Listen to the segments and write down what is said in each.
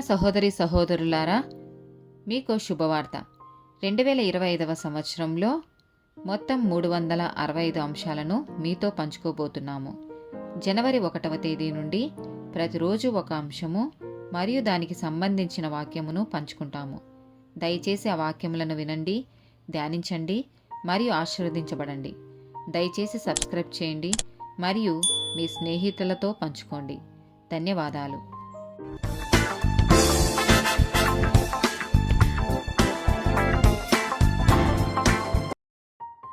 సహోదరి సహోదరులారా, మీకు శుభవార్త. 2025 సంవత్సరంలో మొత్తం 365 అంశాలను మీతో పంచుకోబోతున్నాము. జనవరి 1వ తేదీ నుండి ప్రతిరోజు ఒక అంశము మరియు దానికి సంబంధించిన వాక్యమును పంచుకుంటాము. దయచేసి ఆ వాక్యములను వినండి, ధ్యానించండి మరియు ఆశీర్వదించబడండి. దయచేసి సబ్స్క్రైబ్ చేయండి మరియు మీ స్నేహితులతో పంచుకోండి. ధన్యవాదాలు.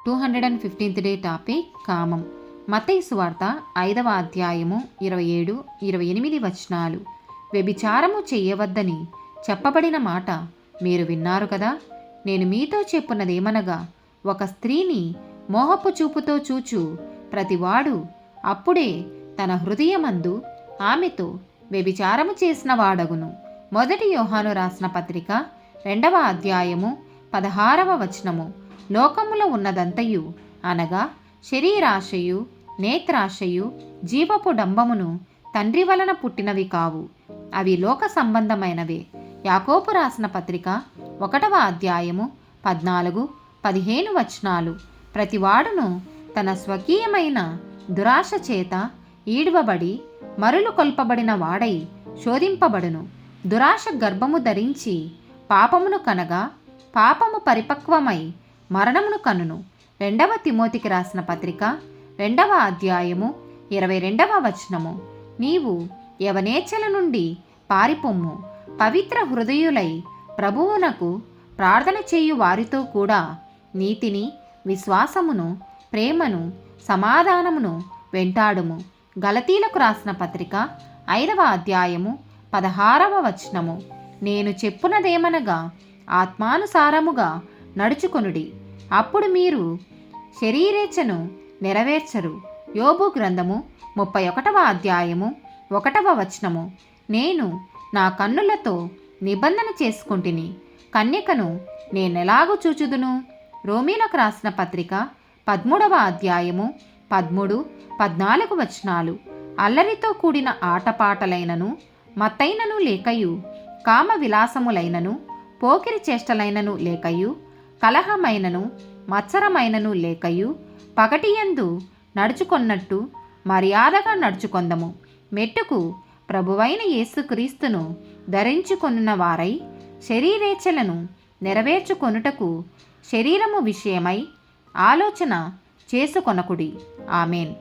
215th డే టాపిక్ కామం. మత్తయి సువార్త 5వ అధ్యాయము 27-28 వచనాలు. వ్యభిచారము చెయ్యవద్దని చెప్పబడిన మాట మీరు విన్నారు కదా. నేను మీతో చెప్పున్నదేమనగా, ఒక స్త్రీని మోహపు చూపుతో చూచు ప్రతివాడు అప్పుడే తన హృదయమందు ఆమెతో వ్యభిచారము చేసిన వాడగును. 1 యోహాను రాసిన పత్రిక 2వ అధ్యాయము 16వ వచనము. లోకములో ఉన్నదంతయు అనగా శరీరాశయు, నేత్రాశయు, జీవపు డంబమును తండ్రి వలన పుట్టినవి కావు, అవి లోక సంబంధమైనవే. యాకోబు రాసిన పత్రిక 1వ అధ్యాయము 14-15 వచనాలు. ప్రతివాడును తన స్వకీయమైన దురాశ చేత ఈడ్వబడి మరులు కొల్పబడిన వాడై శోధింపబడును. దురాశ గర్భము ధరించి పాపమును కనగా, పాపము పరిపక్వమై మరణమును కనును. 2వ తిమోతికి రాసిన పత్రిక 2వ అధ్యాయము 22వ వచనము. నీవు యవనేచ్ఛల నుండి పారిపొమ్ము, పవిత్ర హృదయులై ప్రభువునకు ప్రార్థన చేయు వారితో కూడా నీతిని, విశ్వాసమును, ప్రేమను, సమాధానమును వెంటాడుము. గలతీలకు రాసిన పత్రిక 5వ అధ్యాయము 16వ వచనము. నేను చెప్పునదేమనగా, ఆత్మానుసారముగా నడుచుకొనుడి, అప్పుడు మీరు శరీరేచ్ఛను నెరవేర్చరు. యోబు గ్రంథము 31వ అధ్యాయము 1వ వచనము. నేను నా కన్నులతో నిబంధన చేసుకుంటుని, కన్యకను నేనెలాగూ చూచుదును. రోమీలకు రాసిన పత్రిక 13వ అధ్యాయము 13-14 వచనాలు. అల్లరితో కూడిన ఆటపాటలైనను, మత్తైనను లేకయు, కామ విలాసములైనను, పోకిరి చేష్టలైనను లేకయు, కలహమైనను, మత్సరమైనను లేకయు, పగటియందు నడుచుకొన్నట్టు మర్యాదగా నడుచుకొందము. మెట్టుకు ప్రభువైన యేసుక్రీస్తును ధరించుకొన్న వారై శరీరేచ్ఛలను నెరవేర్చుకొనుటకు శరీరము విషయమై ఆలోచన చేసుకొనకుడి. ఆమెన్.